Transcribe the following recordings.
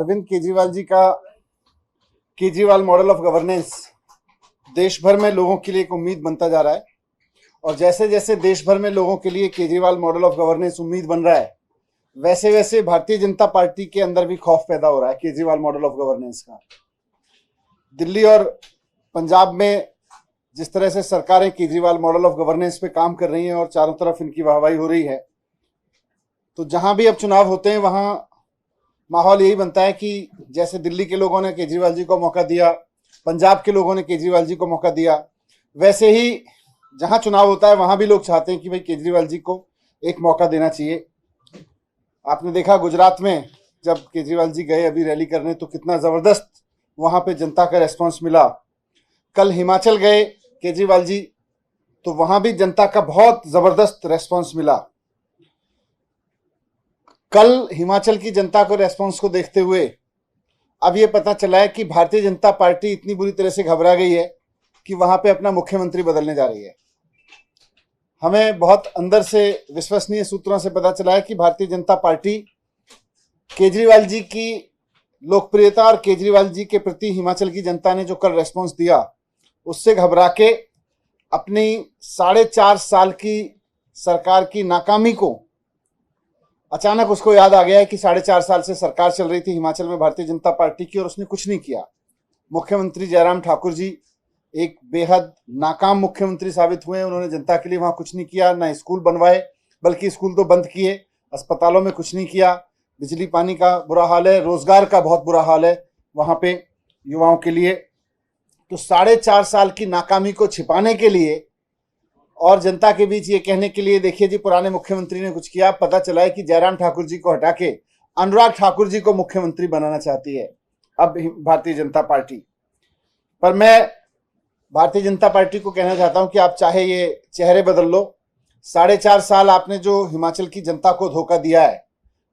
अरविंद केजरीवाल जी का Kejriwal model of governance देश भर में लोगों के लिए एक उम्मीद बनता जा रहा है। और जैसे जैसे देश भर में लोगों के लिए केजरीवाल मॉडल ऑफ गवर्नेंस उम्मीद बन रहा है, वैसे वैसे भारतीय जनता पार्टी के अंदर भी खौफ पैदा हो रहा है केजरीवाल मॉडल ऑफ गवर्नेंस का। दिल्ली और पंजाब में जिस तरह से सरकारें केजरीवाल मॉडल ऑफ गवर्नेंस पे काम कर रही हैं और चारों तरफ इनकी वाहवाही हो रही है, तो जहां भी अब चुनाव होते हैं वहां माहौल यही बनता है कि जैसे दिल्ली के लोगों ने केजरीवाल जी को मौका दिया, पंजाब के लोगों ने केजरीवाल जी को मौका दिया, वैसे ही जहां चुनाव होता है वहां भी लोग चाहते हैं कि भाई केजरीवाल जी को एक मौका देना चाहिए। आपने देखा गुजरात में जब केजरीवाल जी गए अभी रैली करने, तो कितना जबरदस्त वहां पे जनता का रेस्पॉन्स मिला। कल हिमाचल गए केजरीवाल जी, तो वहां भी जनता का बहुत जबरदस्त रेस्पॉन्स मिला। कल हिमाचल की जनता को रेस्पॉन्स को देखते हुए अब ये पता चला है कि भारतीय जनता पार्टी इतनी बुरी तरह से घबरा गई है कि वहां पे अपना मुख्यमंत्री बदलने जा रही है। हमें बहुत अंदर से विश्वसनीय सूत्रों से पता चला है कि भारतीय जनता पार्टी केजरीवाल जी की लोकप्रियता और केजरीवाल जी के प्रति हिमाचल की जनता ने जो कल रेस्पॉन्स दिया, उससे घबरा के अपनी 4.5 साल की सरकार की नाकामी को अचानक उसको याद आ गया है कि 4.5 साल से सरकार चल रही थी हिमाचल में भारतीय जनता पार्टी की और उसने कुछ नहीं किया। मुख्यमंत्री जयराम ठाकुर जी एक बेहद नाकाम मुख्यमंत्री साबित हुए। उन्होंने जनता के लिए वहां कुछ नहीं किया, ना स्कूल बनवाए, बल्कि स्कूल तो बंद किए, अस्पतालों में कुछ नहीं किया, बिजली पानी का बुरा हाल है, रोजगार का बहुत बुरा हाल है वहां पे युवाओं के लिए। तो 4.5 साल की नाकामी को छिपाने के लिए और जनता के बीच ये कहने के लिए, देखिए जी पुराने मुख्यमंत्री ने कुछ किया, पता चला है कि जयराम ठाकुर जी को हटा के अनुराग ठाकुर जी को मुख्यमंत्री बनाना चाहती है अब भारतीय जनता पार्टी। पर मैं भारतीय जनता पार्टी को कहना चाहता हूं कि आप चाहे ये चेहरे बदल लो, 4.5 साल आपने जो हिमाचल की जनता को धोखा दिया है,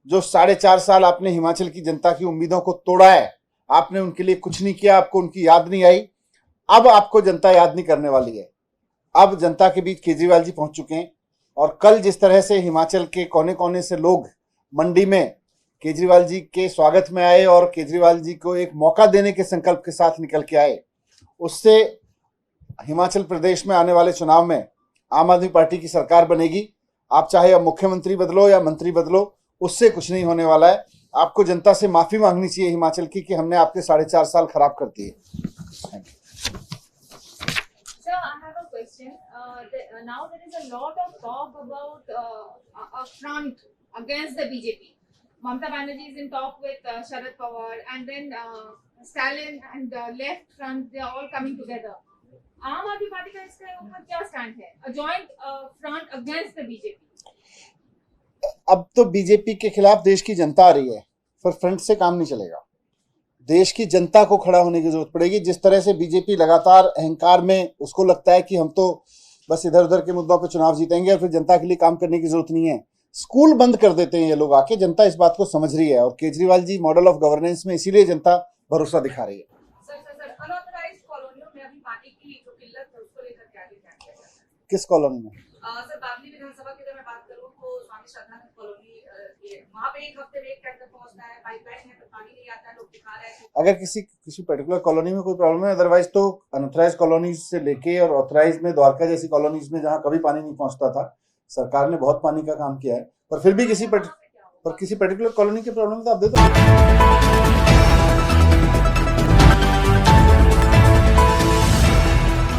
जो 4.5 साल आपने हिमाचल की जनता की उम्मीदों को तोड़ा है, आपने उनके लिए कुछ नहीं किया, आपको उनकी याद नहीं आई। अब आपको जनता याद नहीं करने वाली है। अब जनता के बीच केजरीवाल जी पहुंच चुके हैं और कल जिस तरह से हिमाचल के कोने कोने से लोग मंडी में केजरीवाल जी के स्वागत में आए और केजरीवाल जी को एक मौका देने के संकल्प के साथ निकल के आए, उससे हिमाचल प्रदेश में आने वाले चुनाव में आम आदमी पार्टी की सरकार बनेगी। आप चाहे अब मुख्यमंत्री बदलो या मंत्री बदलो, उससे कुछ नहीं होने वाला है। आपको जनता से माफी मांगनी चाहिए हिमाचल की कि हमने आपके 4.5 साल खराब कर दिए। Sir, I have a question. Now there is a lot of talk about a front against the BJP. Mamata Banerjee is in talk with Sharad Pawar, and then Stalin and the left front, they are all coming together. आम आदमी party का इसके ऊपर क्या stand है? A joint front against the BJP. अब तो BJP के खिलाफ देश की जनता आ रही है, फिर फ्रंट से काम नहीं चलेगा। देश की जनता को खड़ा होने की जरूरत पड़ेगी। जिस तरह से बीजेपी लगातार अहंकार में उसको लगता है कि हम तो बस इधर उधर के मुद्दों पे चुनाव जीतेंगे और फिर जनता के लिए काम करने की जरूरत नहीं है, स्कूल बंद कर देते हैं ये लोग आके। जनता इस बात को समझ रही है और Kejriwal ji model of governance में इसीलिए जनता भरोसा दिखा रही है। अनऑथराइज्ड कॉलोनियों में अभी पानी की जो किल्लत है उसको लेकर क्या किया जाए? किस कॉलोनी में? सर, बागली विधानसभा की अगर मैं बात करूं तो स्वामी श्रद्धानंद कॉलोनी, वहां पे एक हफ्ते में एक टैंकर पहुंचता है, पाइपलाइन है, तो पानी नहीं आता है, लोग दिखा रहे हैं। अगर किसी पर्टिकुलर कॉलोनी में कोई प्रॉब्लम है, अदरवाइज तो अनऑथराइज कॉलोनीज से लेके और ऑथराइज में द्वारका जैसी कॉलोनीज में जहां कभी पानी नहीं पहुंचता था, सरकार ने बहुत पानी का काम किया है। पर फिर भी किसी पर्टिकुलर कॉलोनी की प्रॉब्लम तो आप दे दो।